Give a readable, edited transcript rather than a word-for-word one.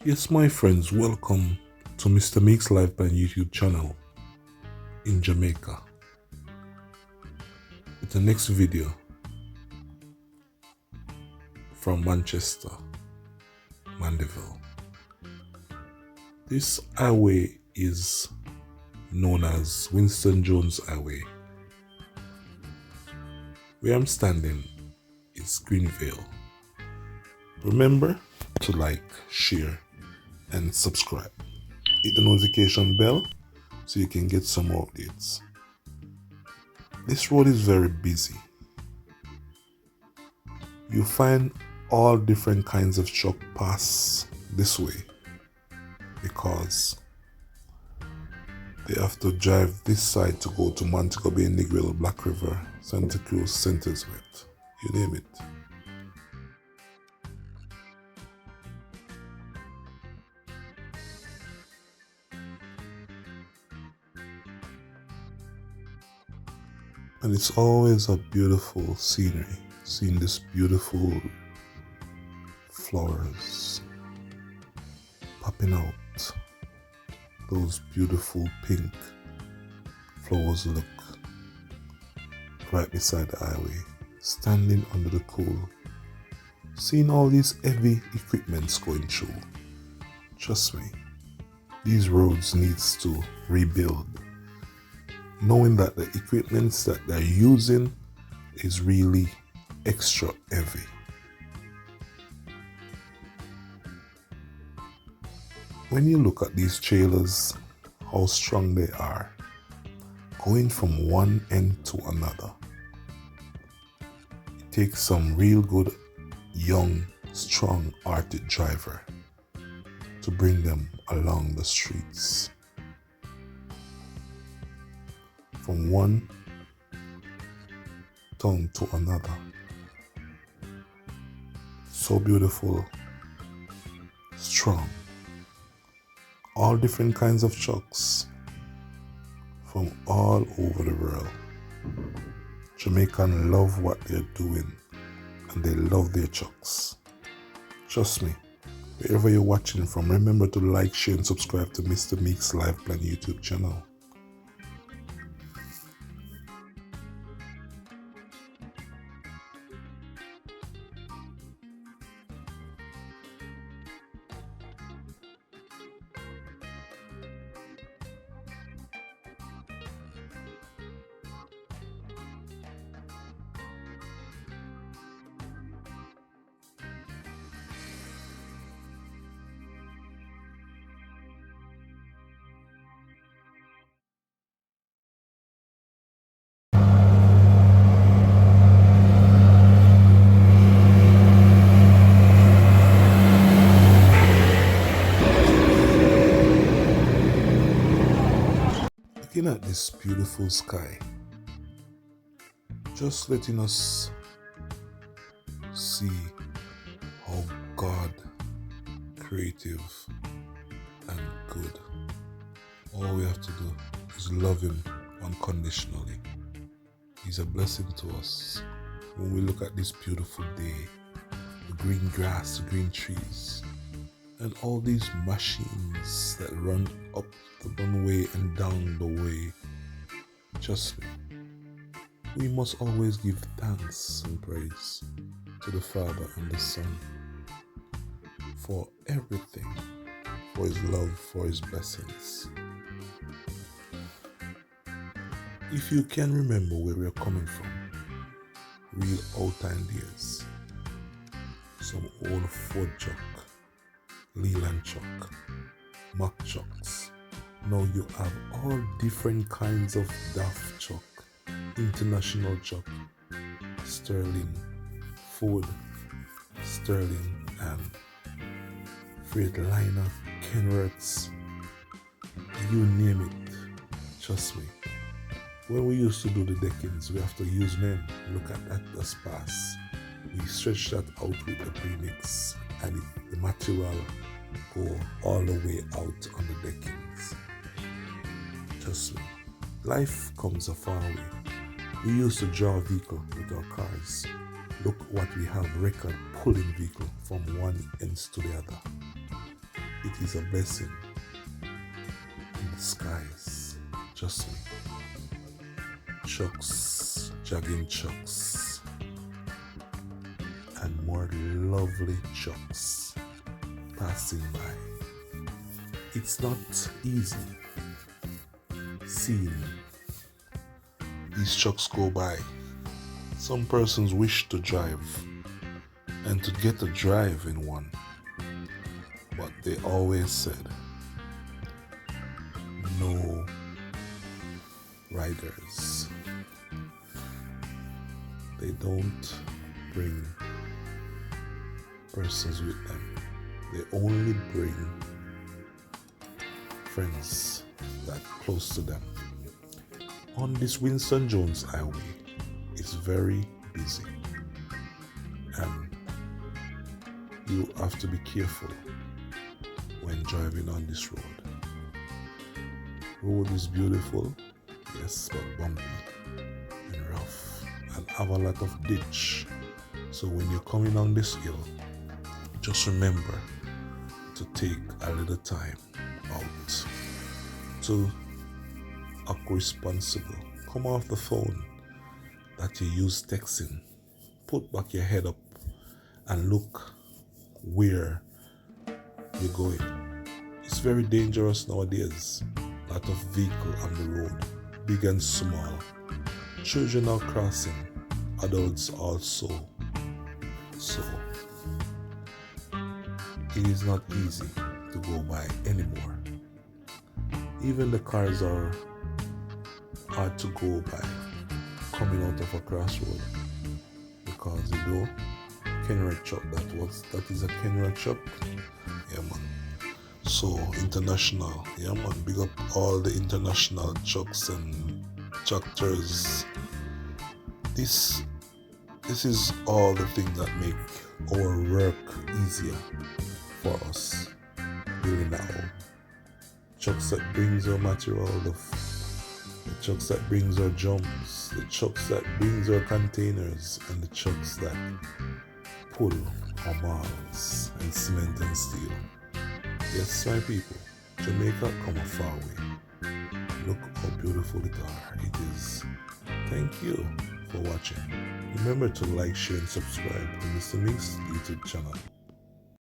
Yes, my friends, welcome to Mr. Meek's Life Plan YouTube channel in Jamaica with the next video from Manchester, Mandeville. This highway is known as Winston Jones Highway. Where I'm standing is Greenville. Remember to like, share, and subscribe. Hit the notification bell so you can get some updates. This road is very busy. You find all different kinds of truck pass this way because they have to drive this side to go to Montego Bay, Negril, Black River, Santa Cruz, St. Elizabeth, you name it. And it's always a beautiful scenery, seeing this beautiful flowers popping out. Those beautiful pink flowers look right beside the highway, standing under the cool, seeing all these heavy equipments going through. Trust me, these roads needs to rebuild, knowing that the equipments that they're using is really extra heavy. When you look at these trailers, how strong they are, going from one end to another, it takes some real good, young, strong, hearted driver to bring them along the streets. From one town to another. So beautiful, strong. All different kinds of trucks from all over the world. Jamaicans love what they're doing and they love their trucks. Trust me, wherever you're watching from, remember to like, share, and subscribe to Mr. Meek's Life Plan YouTube channel. Looking at this beautiful sky, just letting us see how God, creative and good. All we have to do is love Him unconditionally. He's a blessing to us. When we look at this beautiful day, the green grass, the green trees, and all these machines that run up the one way and down the way, trust me, we must always give thanks and praise to the Father and the Son for everything, for His love, for His blessings. If you can remember where we're coming from, real old time days, some old Ford truck, Leland truck, Mack trucks. Now you have all different kinds of DAF truck, international truck, Sterling, Ford, Sterling, and Freightliner, Kenworths, you name it. Trust me. When we used to do the deckings, we have to use men. Look at that dust pass. We stretch that out with the premix and the material go all the way out on the deckings. Trust me, life comes a far way. We used to draw a vehicle with our cars. Look what we have, record pulling vehicle from one end to the other. It is a blessing in disguise. Just me. Trucks, jogging trucks, and more lovely trucks passing by. It's not easy seeing these trucks go by. Some persons wish to drive and to get a drive in one, but they always said no riders. They don't bring persons with them. They only bring friends that close to them. On this Winston Jones Highway, it's very busy, and you have to be careful when driving on this road. Road is beautiful, yes, but bumpy and rough, and have a lot of ditch. So when you're coming on this hill, just remember to take a little time out to act responsible. Come off the phone that you use texting. Put back your head up and look where you're going. It's very dangerous nowadays. A lot of vehicle on the road, big and small. Children are crossing, adults also. So it is not easy to go by anymore. Even the cars are hard to go by coming out of a crossroad, because Kenworth truck, that is a Kenworth truck. Yeah, man. So international, yeah, man. Big up all the international trucks and tractors. This is all the things that make our work easier for us during the hour. Trucks that brings our material, the trucks that brings our drums, the trucks that brings our containers, and the trucks that pull our bars and cement and steel. Yes, my people, Jamaica come a far way. Look how beautiful it are. It is. Thank you for watching. Remember to like, share, and subscribe to Mr. Mix YouTube channel.